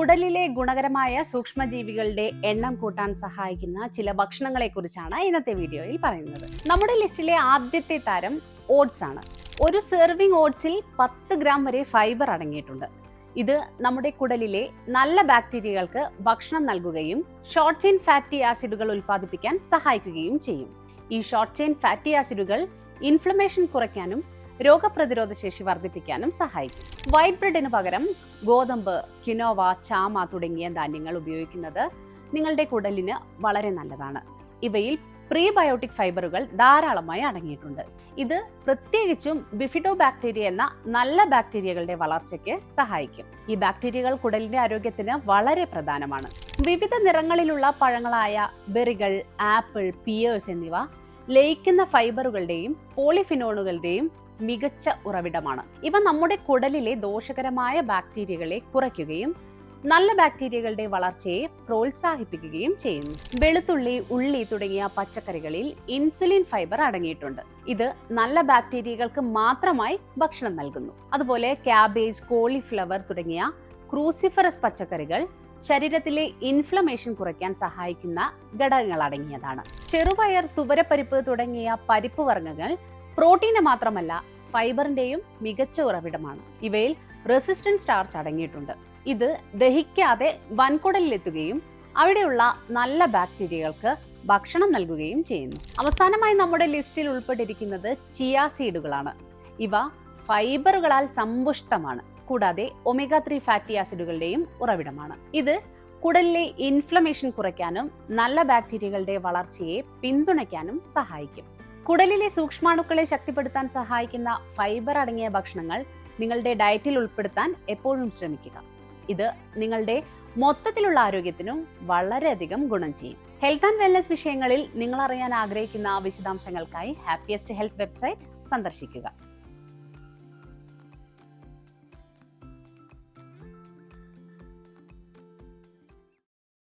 കുടലിലെ ഗുണകരമായ സൂക്ഷ്മജീവികളുടെ എണ്ണം കൂട്ടാൻ സഹായിക്കുന്ന ചില ഭക്ഷണങ്ങളെക്കുറിച്ചാണ് ഇന്നത്തെ വീഡിയോയിൽ പറയുന്നത്. നമ്മുടെ ലിസ്റ്റിലെ ആദ്യത്തെ താരം ഓട്സ് ആണ്. ഒരു സെർവിംഗ് ഓട്സിൽ 10 ഗ്രാം വരെ ഫൈബർ അടങ്ങിയിട്ടുണ്ട്. ഇത് നമ്മുടെ കുടലിലെ നല്ല ബാക്ടീരിയകൾക്ക് ഭക്ഷണം നൽകുകയും ഷോർട്ട് ചെയിൻ ഫാറ്റി ആസിഡുകൾ ഉൽപ്പാദിപ്പിക്കാൻ സഹായിക്കുകയും ചെയ്യും. ഈ ഷോർട്ട് ചെയിൻ ഫാറ്റി ആസിഡുകൾ ഇൻഫ്ലമേഷൻ കുറയ്ക്കാനും രോഗപ്രതിരോധ ശേഷി വർദ്ധിപ്പിക്കാനും സഹായിക്കും. വൈറ്റ് ബ്രെഡിന് പകരം ഗോതമ്പ്, ക്വിനോവ, ചാമ തുടങ്ങിയ ധാന്യങ്ങൾ ഉപയോഗിക്കുന്നത് നിങ്ങളുടെ കുടലിന് വളരെ നല്ലതാണ്. ഇവയിൽ പ്രീബയോട്ടിക് ഫൈബറുകൾ ധാരാളമായി അടങ്ങിയിട്ടുണ്ട്. ഇത് പ്രത്യേകിച്ചും ബിഫിഡോ ബാക്ടീരിയ എന്ന നല്ല ബാക്ടീരിയകളുടെ വളർച്ചയ്ക്ക് സഹായിക്കും. ഈ ബാക്ടീരിയകൾ കുടലിന്റെ ആരോഗ്യത്തിന് വളരെ പ്രധാനമാണ്. വിവിധ നിറങ്ങളിലുള്ള പഴങ്ങളായ ബെറികൾ, ആപ്പിൾ, പിയേഴ്സ് എന്നിവ ലയിക്കുന്ന ഫൈബറുകളുടെയും പോളിഫിനോളുകളുടെയും മികച്ച ഉറവിടമാണ്. ഇവ നമ്മുടെ കുടലിലെ ദോഷകരമായ ബാക്ടീരിയകളെ കുറയ്ക്കുകയും നല്ല ബാക്ടീരിയകളുടെ വളർച്ചയെ പ്രോത്സാഹിപ്പിക്കുകയും ചെയ്യുന്നു. വെളുത്തുള്ളി, ഉള്ളി തുടങ്ങിയ പച്ചക്കറികളിൽ ഇൻസുലിൻ ഫൈബർ അടങ്ങിയിട്ടുണ്ട്. ഇത് നല്ല ബാക്ടീരിയകൾക്ക് മാത്രമായി ഭക്ഷണം നൽകുന്നു. അതുപോലെ ക്യാബേജ്, കോളിഫ്ലവർ തുടങ്ങിയ ക്രൂസിഫറസ് പച്ചക്കറികൾ ശരീരത്തിലെ ഇൻഫ്ലമേഷൻ കുറയ്ക്കാൻ സഹായിക്കുന്ന ഘടകങ്ങൾ അടങ്ങിയതാണ്. ചെറുപയർ, തുവരപ്പരിപ്പ് തുടങ്ങിയ പരിപ്പ് വർഗ്ഗങ്ങൾ പ്രോട്ടീന് മാത്രമല്ല ഫൈബറിന്റെയും മികച്ച ഉറവിടമാണ്. ഇവയിൽ റെസിസ്റ്റന്റ് സ്റ്റാർച്ച് അടങ്ങിയിട്ടുണ്ട്. ഇത് ദഹിക്കാതെ വൻകുടലിലെത്തുകയും അവിടെയുള്ള നല്ല ബാക്ടീരിയകൾക്ക് ഭക്ഷണം നൽകുകയും ചെയ്യുന്നു. അവസാനമായി നമ്മുടെ ലിസ്റ്റിൽ ഉൾപ്പെട്ടിരിക്കുന്നത് ചിയ സീഡുകളാണ്. ഇവ ഫൈബറുകളാൽ സമ്പുഷ്ടമാണ്. കൂടാതെ ഒമേഗ 3 ഫാറ്റി ആസിഡുകളുടെയും ഉറവിടമാണ്. ഇത് കുടലിലെ ഇൻഫ്ലമേഷൻ കുറയ്ക്കാനും നല്ല ബാക്ടീരിയകളുടെ വളർച്ചയെ പിന്തുണയ്ക്കാനും സഹായിക്കും. കുടലിലെ സൂക്ഷ്മാണുക്കളെ ശക്തിപ്പെടുത്താൻ സഹായിക്കുന്ന ഫൈബർ അടങ്ങിയ ഭക്ഷണങ്ങൾ നിങ്ങളുടെ ഡയറ്റിൽ ഉൾപ്പെടുത്താൻ എപ്പോഴും ശ്രമിക്കുക. ഇത് നിങ്ങളുടെ മൊത്തത്തിലുള്ള ആരോഗ്യത്തിനും വളരെയധികം ഗുണം ചെയ്യും. ഹെൽത്ത് ആൻഡ് വെൽനസ് വിഷയങ്ങളിൽ നിങ്ങൾ അറിയാൻ ആഗ്രഹിക്കുന്ന വിശദാംശങ്ങൾക്കായി ഹാപ്പിയസ്റ്റ് ഹെൽത്ത് വെബ്സൈറ്റ് സന്ദർശിക്കുക.